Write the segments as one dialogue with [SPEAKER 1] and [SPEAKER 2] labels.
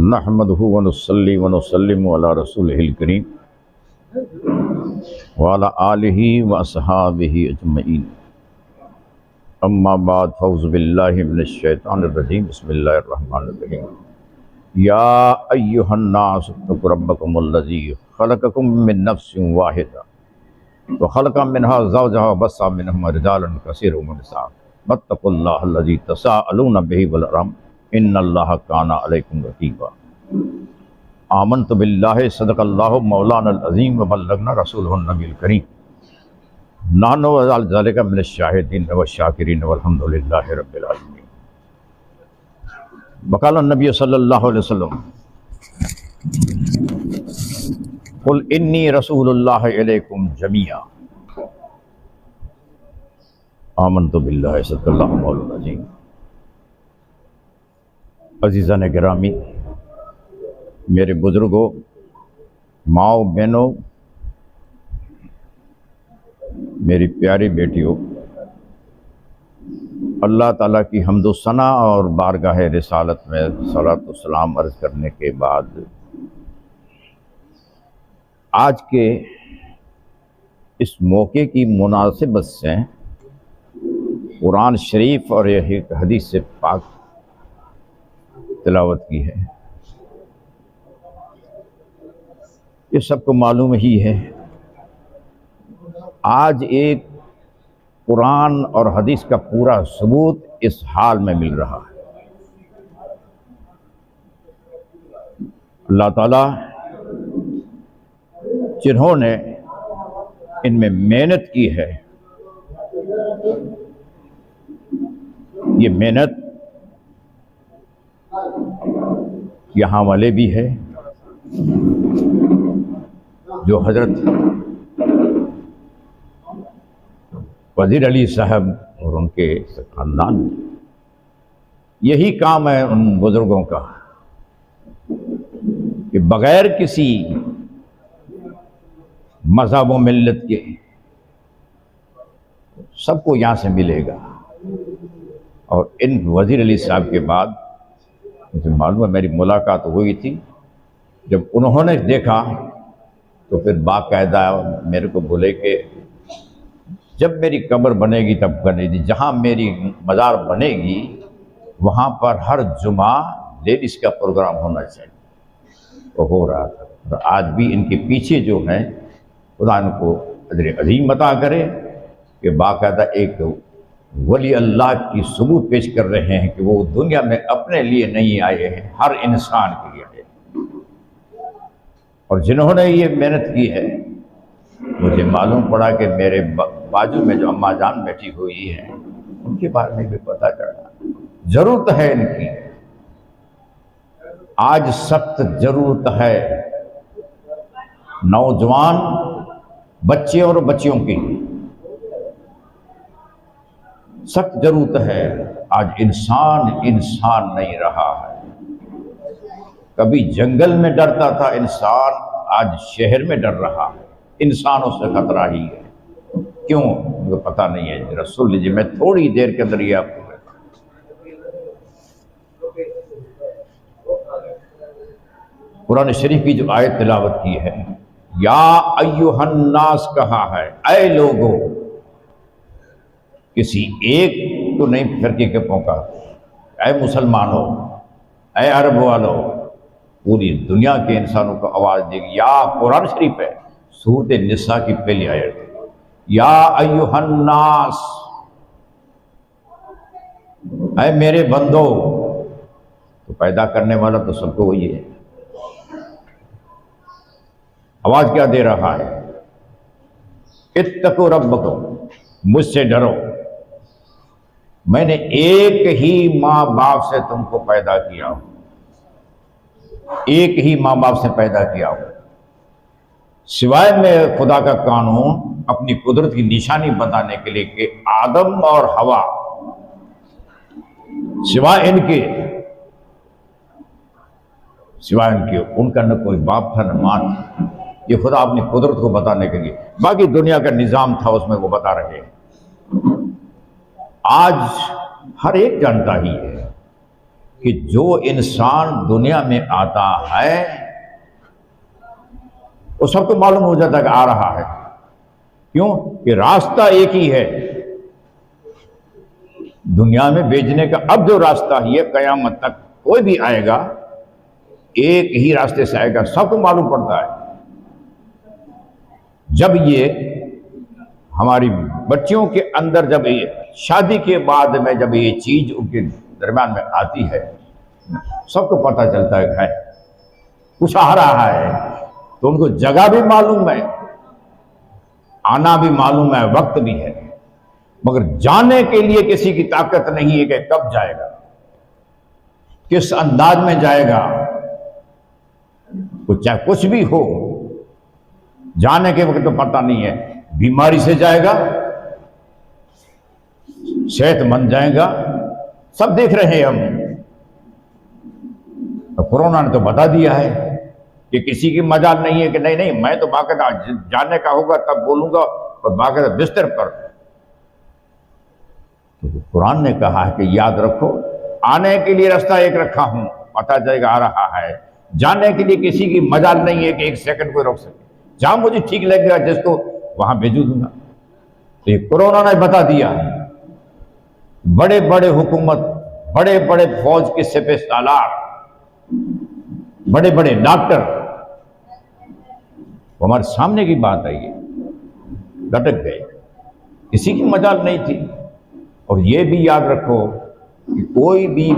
[SPEAKER 1] नहमदुहु व नुसल्ली व नुसल्लिमु अला रसूलिहिल करीम व अला आलिहि व अस्हाबिहि अजमईन। अम्मा बाद फौज़ु बिल्लाहि मिनश शैतानिर रजीम। बिस्मिल्लाहिर रहमानिर रहीम। या अय्युहन नास इत्तक़ू रब्बकुमुल्लज़ी खलक़कुम मिन नफ्सिन वाहिदा व खलक़ा मिनहा ज़ौजहा व बस्सा मिनहुमा रिजालन कसीरन व निसा वत्तक़ुल्लाहल्लज़ी तसाअलूना बिही वल अर्हम इन्नल्लाहा काना अलैकुम रक़ीबा। आमनतु बिल्लाहि सदक़ल्लाहु मौलानल अज़ीम व बल्लगना रसूलुहुन नबील करीम। नहनु अला ज़ालिका मिनश शाहिदीन व शाकिरीन वल्हम्दुलिल्लाहि रब्बिल आलमीन। वक़ाल नबी सल्लल्लाहु अलैहि वसल्लम कुल इन्नी रसूलुल्लाहि इलैकुम जमीआ। आमनतु बिल्लाहि सदक़ल्लाहु मौलानल अज़ीम। अज़ीज़ान गिरामी, मेरे बुज़ुर्गों, माओ बहनों, मेरी प्यारी बेटियों, अल्लाह ताला की हम्दो सना और बारगाह रिसालत में सलात व सलाम अर्ज़ करने के बाद आज के इस मौके की मुनासिबत से कुरान शरीफ और यह हदीस से पाक तिलावत की है। ये सबको मालूम ही है, आज एक कुरान और हदीस का पूरा सबूत इस हाल में मिल रहा है। अल्लाह ताला जिन्होंने इनमें मेहनत की है, ये मेहनत यहाँ वाले भी है जो हज़रत वज़ीर अली साहब और उनके ख़ानदान में, यही काम है उन बुज़ुर्गों का कि बग़ैर किसी मज़हब व मिल्लत के सबको यहाँ से मिलेगा। और इन वज़ीर अली साहब के बाद मुझे मालूम है, मेरी मुलाकात हुई थी, जब उन्होंने देखा तो फिर बाकायदा मेरे को बोले कि जब मेरी कब्र बनेगी तब बनेगी, जहाँ मेरी मज़ार बनेगी वहाँ पर हर जुमा लेडीज़ का प्रोग्राम होना चाहिए। तो हो रहा था, और आज भी इनके पीछे जो है खुदा इनको अजर अज़ीम अता करे कि बाकायदा एक वली अल्लाह की सबूत पेश कर रहे हैं कि वो दुनिया में अपने लिए नहीं आए हैं, हर इंसान के लिए आए हैं। और जिन्होंने ये मेहनत की है, मुझे मालूम पड़ा कि मेरे बाजू में जो अम्मा जान बैठी हुई है उनके बारे में भी पता चला। जरूरत है इनकी, आज सख्त जरूरत है नौजवान बच्चे और बच्चियों की, सख्त जरूरत है। आज इंसान इंसान नहीं रहा है। कभी जंगल में डरता था इंसान, आज शहर में डर रहा है। इंसानों से खतरा ही है। क्यों मुझे पता नहीं है, जरा सुन लीजिए, मैं थोड़ी देर के अंदर ये आपको कुरान शरीफ की जो आयत तिलावत की है, या अय्युहन नास कहा है, ऐ लोगों। किसी एक तो नहीं फिरके के पौका, ऐ मुसलमानों, ऐ अरब वालों, पूरी दुनिया के इंसानों को आवाज़ देगी। या कुरान शरीफ है, सूरत निसा की पहली आयत, या अय्युहन नास, ऐ मेरे बंदो। तो पैदा करने वाला तो सबको वही है। आवाज़ क्या दे रहा है? इत्तक़ू रब्बकुम, मुझसे डरो। मैंने एक ही माँ बाप से तुमको पैदा किया हूं, एक ही माँ बाप से पैदा किया हूं। सिवाय में खुदा का कानून अपनी कुदरत की निशानी बताने के लिए कि आदम और हवा, सिवाय इनके उनका न कोई बाप था न माँ थी। ये खुदा अपनी कुदरत को बताने के लिए, बाकी दुनिया का निज़ाम था उसमें वो बता रहे हैं। आज हर एक जानता ही है कि जो इंसान दुनिया में आता है वो सबको मालूम हो जाता है कि आ रहा है। क्यों? कि रास्ता एक ही है दुनिया में भेजने का। अब जो रास्ता ही है, कयामत तक कोई भी आएगा एक ही रास्ते से आएगा, सबको मालूम पड़ता है। जब ये हमारी बच्चियों के अंदर, जब ये शादी के बाद में जब ये चीज उनके दरम्यान में आती है, सबको पता चलता है कुछ आ रहा है, तो उनको जगह भी मालूम है, आना भी मालूम है, वक्त भी है, मगर जाने के लिए किसी की ताकत नहीं है कि कब जाएगा, किस अंदाज में जाएगा। चाहे कुछ भी हो, जाने के वक्त तो पता नहीं है। बीमारी से जाएगा, सेहतमंद जाएगा, सब देख रहे हैं हम। तो कोरोना ने तो बता दिया है कि किसी की मजाल नहीं है कि नहीं नहीं मैं तो बाकायदा जाने का होगा तब बोलूंगा, और बाकायदा बिस्तर पर। तो कुरान ने कहा है कि याद रखो, आने के लिए रास्ता एक रखा हूं, पता जाएगा आ रहा है। जाने के लिए किसी की मजाल नहीं है कि एक सेकंड को रोक सके। जहां मुझे ठीक लगेगा जिसको वहां भेजू दूंगा। तो ये कोरोना ने बता दिया है। बड़े बड़े हुकूमत, बड़े बड़े फौज के सिपह सालार, बड़े बड़े डॉक्टर, वो हमारे सामने की बात आई है, लटक गए, किसी की मजाल नहीं थी। और ये भी याद रखो कि कोई भी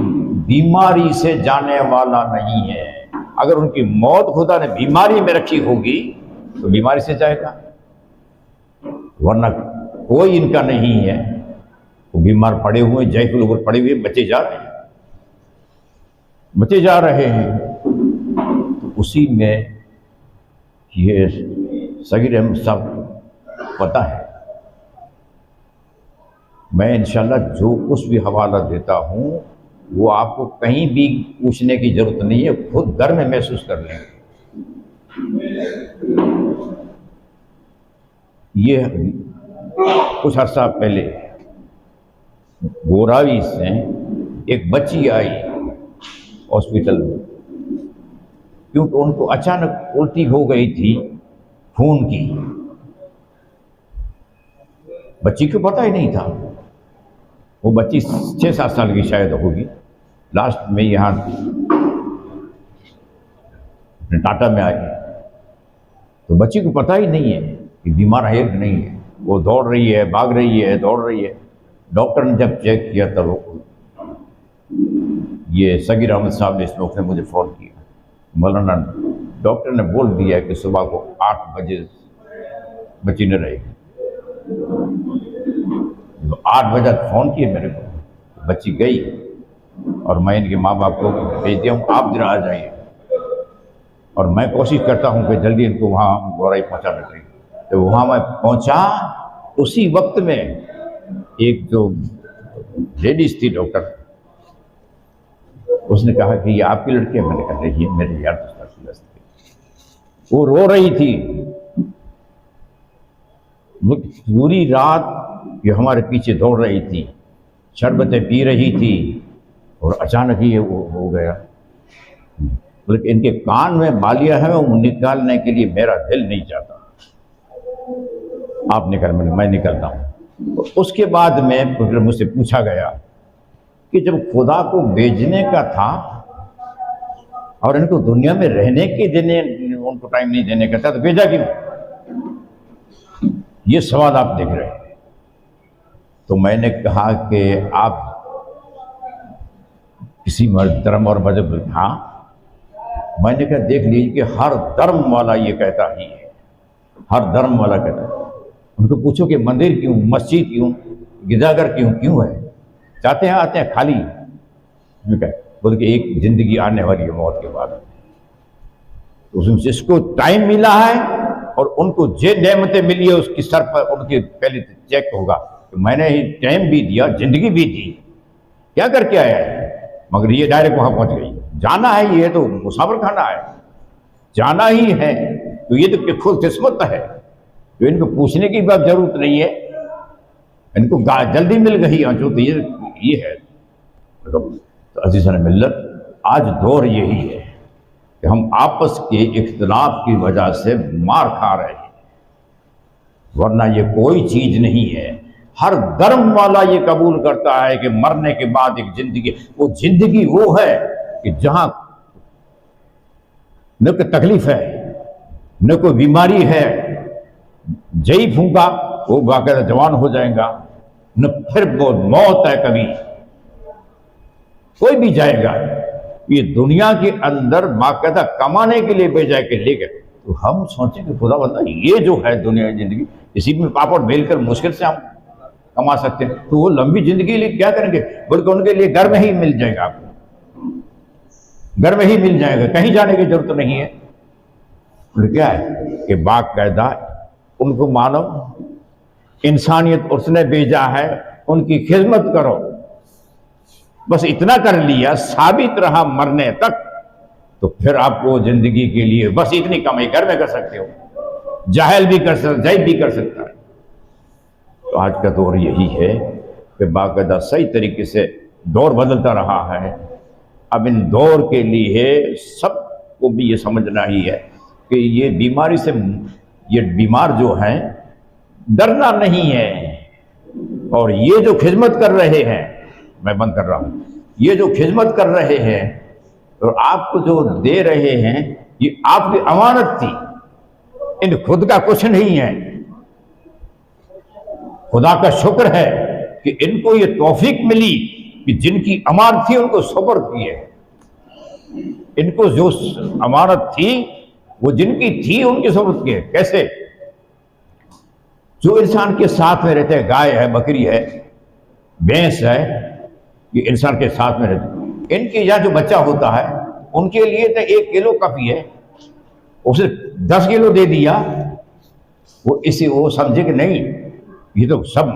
[SPEAKER 1] बीमारी से जाने वाला नहीं है। अगर उनकी मौत खुदा ने बीमारी में रखी होगी तो बीमारी से जाएगा, वरना कोई इनका नहीं है। वो बीमार पड़े हुए, जैसे लोग पड़े हुए, बचे जा रहे हैं, बचे जा रहे हैं। तो उसी में ये सगीर अहमद साहब पता है। मैं इंशाल्लाह जो कुछ भी हवाला देता हूँ वो आपको कहीं भी पूछने की जरूरत नहीं है, खुद घर में महसूस कर लेंगे। ये कुछ अर्सा पहले गोरावी से एक बच्ची आई हॉस्पिटल में, क्योंकि उनको अचानक उल्टी हो गई थी खून की। बच्ची को पता ही नहीं था। वो बच्ची 6-7 साल की शायद होगी। लास्ट में यहाँ टाटा में आई, तो बच्ची को पता ही नहीं है कि बीमार है कि नहीं है। वो दौड़ रही है, भाग रही है, दौड़ रही है। डॉक्टर ने जब चेक किया तब ये सगीर अहमद साहब ने, इसमें उसने मुझे फ़ोन किया, मौलाना डॉक्टर ने बोल दिया कि सुबह को 8 बजे बच्ची न रहेगी। 8 बजे फ़ोन किए मेरे को, बच्ची गई और मैं इनके माँ बाप को भेज दिया हूँ, आप जरा आ जाइए। और मैं कोशिश करता हूँ कि जल्दी इनको वहाँ गोराई पहुँचाना चाहिए। तो वहाँ मैं पहुँचा, उसी वक्त में एक जो लेडीज थी डॉक्टर, उसने कहा कि ये आपकी लड़की है। मैंने कहा नहीं, मेरे यार दोस्त थी। वो रो रही थी, वो पूरी रात ये हमारे पीछे दौड़ रही थी, शरबतें पी रही थी, और अचानक ही ये वो हो गया। लेकिन इनके कान में बालियां हैं, वो निकालने के लिए मेरा दिल नहीं चाहता। आप निकाल, मैं निकलता हूँ। उसके बाद में फिर मुझसे पूछा गया कि जब खुदा को भेजने का था और इनको दुनिया में रहने के देने, उनको टाइम नहीं देने का था, तो भेजा क्यों? ये सवाल आप देख रहे हैं। तो मैंने कहा कि आप किसी धर्म और मजहब, हाँ, मैंने कहा देख लीजिए कि हर धर्म वाला ये कहता ही है, हर धर्म वाला कहता है। उनको पूछो कि मंदिर क्यों, मस्जिद क्यों, गिरजाघर क्यों है? जाते हैं आते हैं खाली। बोल के एक जिंदगी आने वाली है मौत के बाद। तो उसमें जिसको टाइम मिला है और उनको जे नेमतें मिली है उसकी सर पर उनके पहले चेक होगा। तो मैंने ही टाइम भी दिया, जिंदगी भी दी, क्या करके आया है, मगर ये डायरेक्ट वहां पहुंच गई। जाना है, ये तो मुसाफिर खाना है, जाना ही है। तो ये तो खुद किस्मत है, तो इनको पूछने की बात जरूरत नहीं है, इनको जल्दी मिल गई। जो तो ये है। तो अज़ीज़ान मिल्लत, आज दौर यही है कि हम आपस के इख्तिलाफ की वजह से मार खा रहे हैं, वरना ये कोई चीज़ नहीं है। हर धर्म वाला ये कबूल करता है कि मरने के बाद एक ज़िंदगी, वो ज़िंदगी वो है कि जहाँ न कोई तकलीफ है, न कोई बीमारी है, जईफ होगा वो बाकायदा जवान हो जाएगा, न फिर वो मौत है कभी, कोई भी जाएगा। ये दुनिया के अंदर बाकायदा कमाने के लिए भेजा के लेकर, तो हम सोचें कि खुदा बंदा ये जो है दुनिया की जिंदगी, इसी में पापड़ बेल कर मुश्किल से हम कमा सकते हैं, तो वो लंबी जिंदगी के लिए क्या करेंगे? बल्कि उनके लिए घर में ही मिल जाएगा, आपको घर में ही मिल जाएगा, कहीं जाने की जरूरत नहीं है। तो क्या है कि बाकायदा उनको मानो इंसानियत उसने भेजा है, उनकी खिदमत करो। बस इतना कर लिया, साबित रहा मरने तक, तो फिर आपको जिंदगी के लिए बस इतनी कमाई घर में कर सकते हो, जाहिल भी कर सकता, जाहिल भी कर सकता है। तो आज का दौर यही है कि बाकायदा सही तरीके से दौर बदलता रहा है। अब इन दौर के लिए सबको भी ये समझना ही है कि ये बीमारी से, ये बीमार जो हैं डरना नहीं है, और ये जो खिदमत कर रहे हैं, मैं बंद कर रहा हूं, ये जो खिदमत कर रहे हैं और आपको जो दे रहे हैं, ये आपकी अमानत थी, इन खुद का कुछ नहीं है। खुदा का शुक्र है कि इनको ये तौफीक मिली कि जिनकी अमानत थी उनको सुपुर्द किए। इनको जो अमानत थी वो जिनकी थी उनकी सुपुर्द किए। कैसे? जो इंसान के साथ में रहते हैं, गाय है, बकरी है, भैंस है, ये इंसान के साथ में रहते, इनके यहाँ जो बच्चा होता है उनके लिए तो 1 किलो काफी है, उसे 10 किलो दे दिया, वो समझे कि नहीं ये तो सब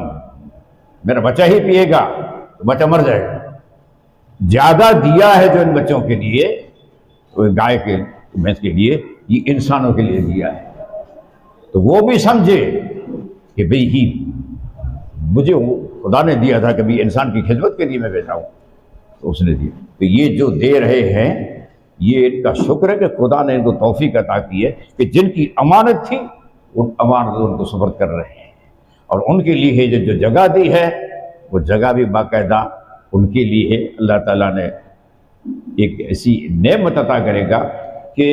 [SPEAKER 1] मेरा बच्चा ही पिएगा, तो बच्चा मर जाएगा। ज्यादा दिया है जो इन बच्चों के लिए, तो गाय के, भैंस के लिए, ये इंसानों के लिए दिया है, तो वो भी समझे कि भाई ही मुझे खुदा ने दिया था, कभी इंसान की खिदमत के लिए मैं बैठा हूं, तो उसने दिया। तो ये जो दे रहे हैं, ये इनका शुक्र है कि खुदा ने इनको तौफीक अता की है कि जिनकी अमानत थी उन अमानत उनको सुपुर्द कर रहे हैं, और उनके लिए जो जगह दी है वो जगह भी बाकायदा उनके लिए है। अल्लाह ताला ने एक ऐसी नेमत अता करेगा कि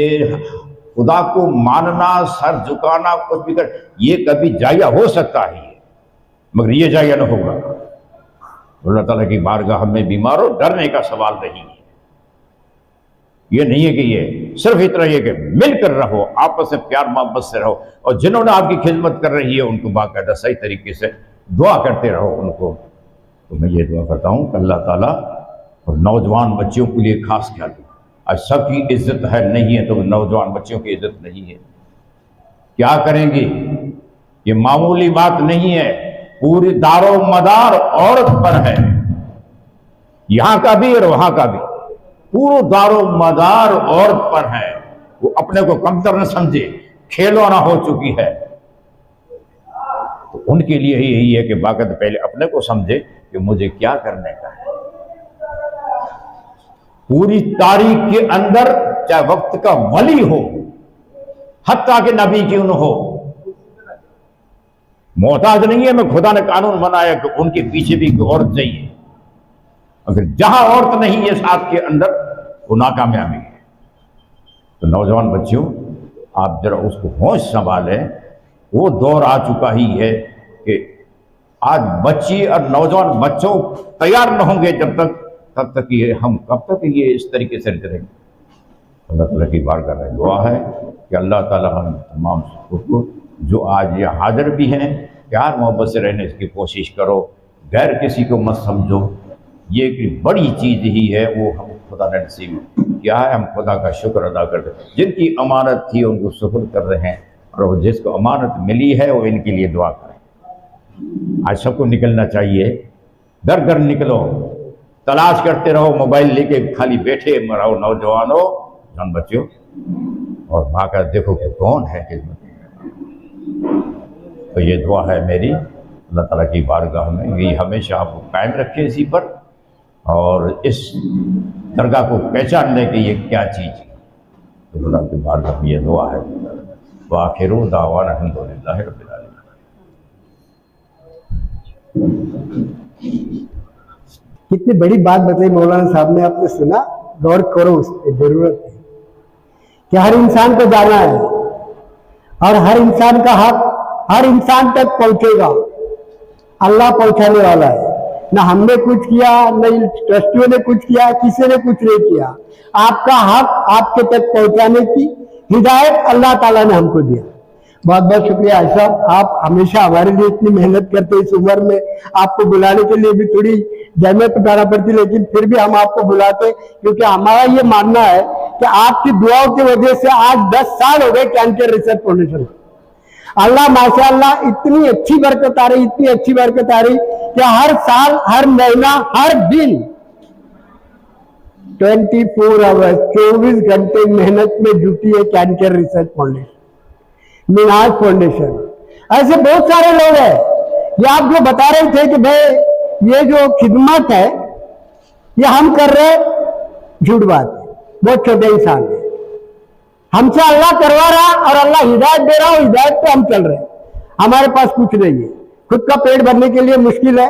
[SPEAKER 1] खुदा को मानना, सर झुकाना, कुछ भी कर, ये कभी जाया हो सकता ही है, मगर ये जाया न होगा। अल्लाह ताला की बारगाह में बीमार हो, डरने का सवाल नहीं है। ये नहीं है कि ये सिर्फ इतना ही है कि मिलकर रहो, आपस में प्यार मोहब्बत से रहो, और जिन्होंने आपकी खिदमत कर रही है उनको बाकायदा सही तरीके से दुआ करते रहो उनको। तो मैं ये दुआ करता हूँ कि अल्लाह ताला और नौजवान बच्चियों के लिए खास ख्याल रखें। आज सबकी इज्जत है, नहीं है तो नौजवान बच्चियों की इज्जत नहीं है, क्या करेंगे? ये मामूली बात नहीं है, पूरी दारो मदार औरत पर है, यहां का भी और वहां का भी, पूरा दारो मदार औरत पर है। वो अपने को कमतर न समझे, खिलौना हो चुकी है। तो उनके लिए ही यही है कि बाकायदा पहले अपने को समझे कि मुझे क्या करने का है। पूरी तारीख के अंदर चाहे वक्त का वली हो, हत्ता के नबी क्यों न हो, मोहताज नहीं है। मैं खुदा ने कानून बनाया कि उनके पीछे भी औरत चाहिए, अगर जहां औरत नहीं है साथ के अंदर, वो नाकामयाबी है। तो नौजवान बच्चियों, आप जरा उसको होश संभालें। वो दौर आ चुका ही है कि आज बच्ची और नौजवान बच्चों तैयार न होंगे जब तक, तब तक ये हम कब तक ये इस तरीके से करेंगे। अल्लाह ताला की बारगाह में दुआ है कि अल्लाह ताला हम तमाम को जो आज ये हाजिर भी हैं, प्यार मोहब्बत से रहने की कोशिश करो, गैर किसी को मत समझो। ये एक बड़ी चीज़ ही है, वो हम खुदा ने नसीब किया है। हम खुदा का शुक्र अदा करते हैं, जिनकी अमानत थी उनको सुपुर्द कर रहे हैं, और जिसको अमानत मिली है वो इनके लिए दुआ करें। आज सबको निकलना चाहिए, दर दर निकलो, तलाश करते रहो, मोबाइल लेके खाली बैठे रहो नौजवानों, जान बच्चों, और भागा देखो कि कौन है खिदमत। तो ये दुआ है मेरी, अल्लाह ताला की बारगाह में, ये हमेशा आपको कायम रखे इसी पर, और इस दरगाह को पहचानने की ये क्या चीज़ है। तो खुदा की बारगाह में ये दुआ है, वाखिरु दावाना अल्हम्दुलिल्लाहि रब्बिल आलमीन।
[SPEAKER 2] कितनी बड़ी बात बताई मौलाना साहब ने, आपने सुना, गौर करो उस पर, जरूरत है कि हर इंसान को जाना है और हर इंसान का हक हर इंसान तक पहुंचेगा। अल्लाह पहुंचाने वाला है, ना हमने कुछ किया, न ट्रस्टियों ने कुछ किया, किसी ने कुछ नहीं किया। आपका हक आपके तक पहुंचाने की हिदायत अल्लाह ताला ने हमको दिया। बहुत बहुत शुक्रिया भाई साहब, आप हमेशा हमारे लिए इतनी मेहनत करते। इस उम्र में आपको बुलाने के लिए भी थोड़ी जहमत उठाना पड़ती, लेकिन फिर भी हम आपको बुलाते, क्योंकि हमारा ये मानना है कि आपकी दुआओं की वजह से आज 10 साल हो गए कैंसर रिसर्च फाउंडेशन। अल्लाह माशाअल्लाह इतनी अच्छी बरकत आ रही, इतनी अच्छी बरकत आ रही कि हर साल, हर महीना, हर दिन 24 आवर्स 24 घंटे मेहनत में जुटी है cancer research foundation, Minaz foundation. ऐसे बहुत सारे लोग हैं। ये आप जो बता रहे थे कि भाई ये जो खिदमत है ये हम कर रहे, झूठ बात है। बहुत छोटे इंसान है, हमसे अल्लाह करवा रहा और अल्लाह हिदायत दे रहा, और हिदायत पे हम चल रहे हैं। हमारे पास कुछ नहीं है, खुद का पेट भरने के लिए मुश्किल है,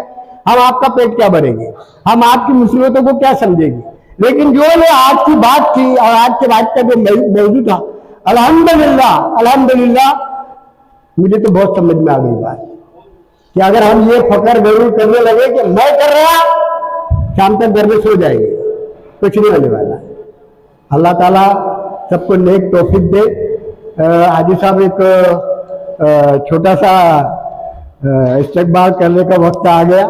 [SPEAKER 2] हम आपका पेट क्या भरेंगे, हम आपकी मुसीबतों को क्या समझेंगे। लेकिन जो ने आज की बात की और आज के बात का जो मौजू था, अल्हम्दुलिल्लाह अल्हम्दुलिल्लाह, मुझे तो बहुत समझ में आ गई बात कि अगर हम ये फकर जरूर करने लगे कि मैं कर रहा, शाम तक घर में सो जाएंगे, कुछ नहीं होने वाला। अल्लाह ताला सबको नेक तौफीक दे। हाजी साहब एक छोटा सा इस्तकबाल करने का वक्त आ गया।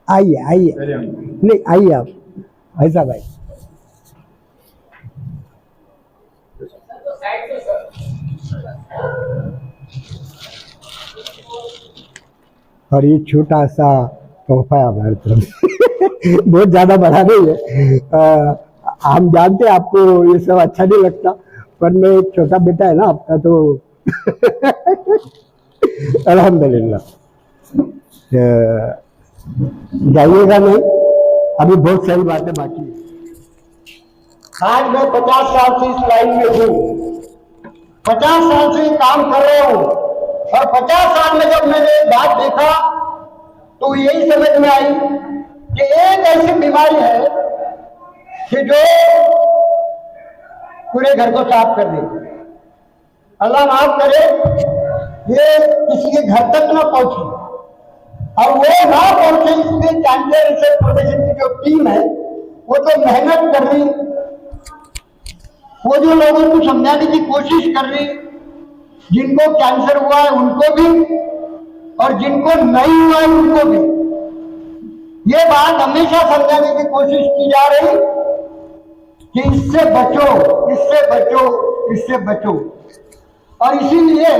[SPEAKER 2] आइए आइए, नहीं आइए आप ऐसा भाई। और ये छोटा सा तोहफा है हमारी तरफ से बहुत ज्यादा बड़ा नहीं है। हम जानते हैं आपको ये सब अच्छा नहीं लगता, पर मैं एक छोटा बेटा है ना आपका, तो अल्हम्दुलिल्लाह। जाइएगा नहीं, अभी बहुत सारी बातें बाकी है। आज मैं 50 साल से इस लाइन में हूँ, 50 साल से काम कर रहा हूँ, और 50 साल में जब मैंने बात देखा तो यही समझ में आई कि एक ऐसी बीमारी है कि जो पूरे घर को साफ कर दे। अल्लाह माफ करे, ये किसी के घर तक ना पहुंचे, और वो ना पहुंचे इसलिए कैंसर रिसर्च फाउंडेशन की जो टीम है वो तो मेहनत कर रही, वो जो लोगों को समझाने की कोशिश कर रही, जिनको कैंसर हुआ है उनको भी और जिनको नहीं हुआ है उनको भी। ये बात हमेशा समझाने की कोशिश की जा रही कि इससे बचो, इससे बचो, इससे बचो। और इसीलिए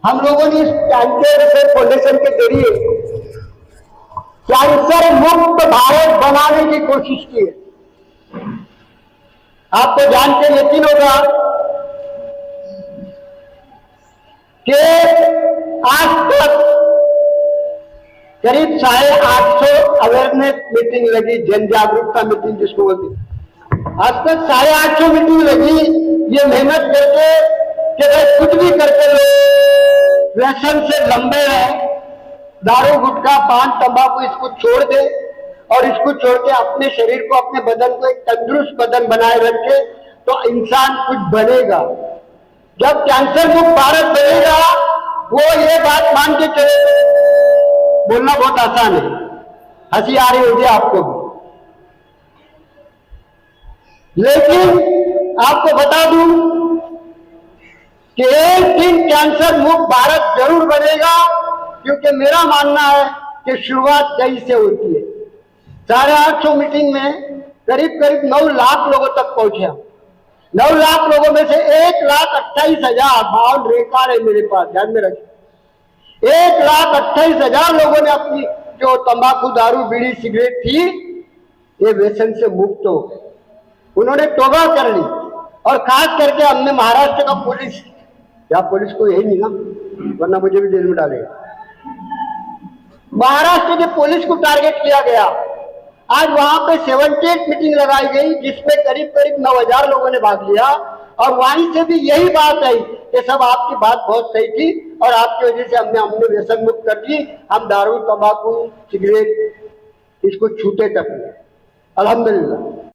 [SPEAKER 2] हम लोगों ने इस कैंसर रिसर्च फाउंडेशन के जरिए कैंसर मुक्त भारत बनाने की कोशिश की है। आपको जान के यकीन होगा कि आज तक करीब 850 अवेयरनेस मीटिंग लगी, जन जागरूकता मीटिंग जिसको बोलते, आज तक 850 मीटिंग लगी। ये मेहनत करके कि भाई कुछ भी करके लोग व्यसन से लंबे रहे, दारू गुटखा पान तंबाकू इसको छोड़ दे और इसको छोड़ के अपने शरीर को, अपने बदन को एक तंदुरुस्त बदन बनाए रखे तो इंसान कुछ बनेगा। जब कैंसर मुक्त भारत बनेगा, वो ये बात मान के चले, बोलना बहुत आसान है, हंसी आ रही होगी आपको भी, लेकिन आपको बता दूं कि एक दिन कैंसर मुक्त भारत जरूर बनेगा, क्योंकि मेरा मानना है कि शुरुआत कहीं से होती है। 850 मीटिंग में करीब 9 लाख लोगों तक पहुंचे। 9 लाख लोगों में से 1,28,000 बाउंड रिकॉर्ड है मेरे पास, ध्यान में रखिए। 1,28,000 लोगों ने अपनी जो तंबाकू दारू बीड़ी सिगरेट थी ये व्यसन से मुक्त हो। उन्होंने तौबा कर ली। और खास करके हमने महाराष्ट्र का पुलिस, या पुलिस को यही नहीं ना, वरना मुझे भी जेल में डालेगा, महाराष्ट्र के पुलिस को टारगेट किया गया। आज वहां पे 78 मीटिंग लगाई गई, जिसमें करीब करीब 9000 लोगों ने भाग लिया। और वहीं से भी यही बात आई कि सब आपकी बात बहुत सही थी और आपकी वजह से हमने व्यसन मुक्त कर दी। हम दारू, तंबाकू, सिगरेट इसको छूते तक नहीं। अल्हम्दुलिल्लाह।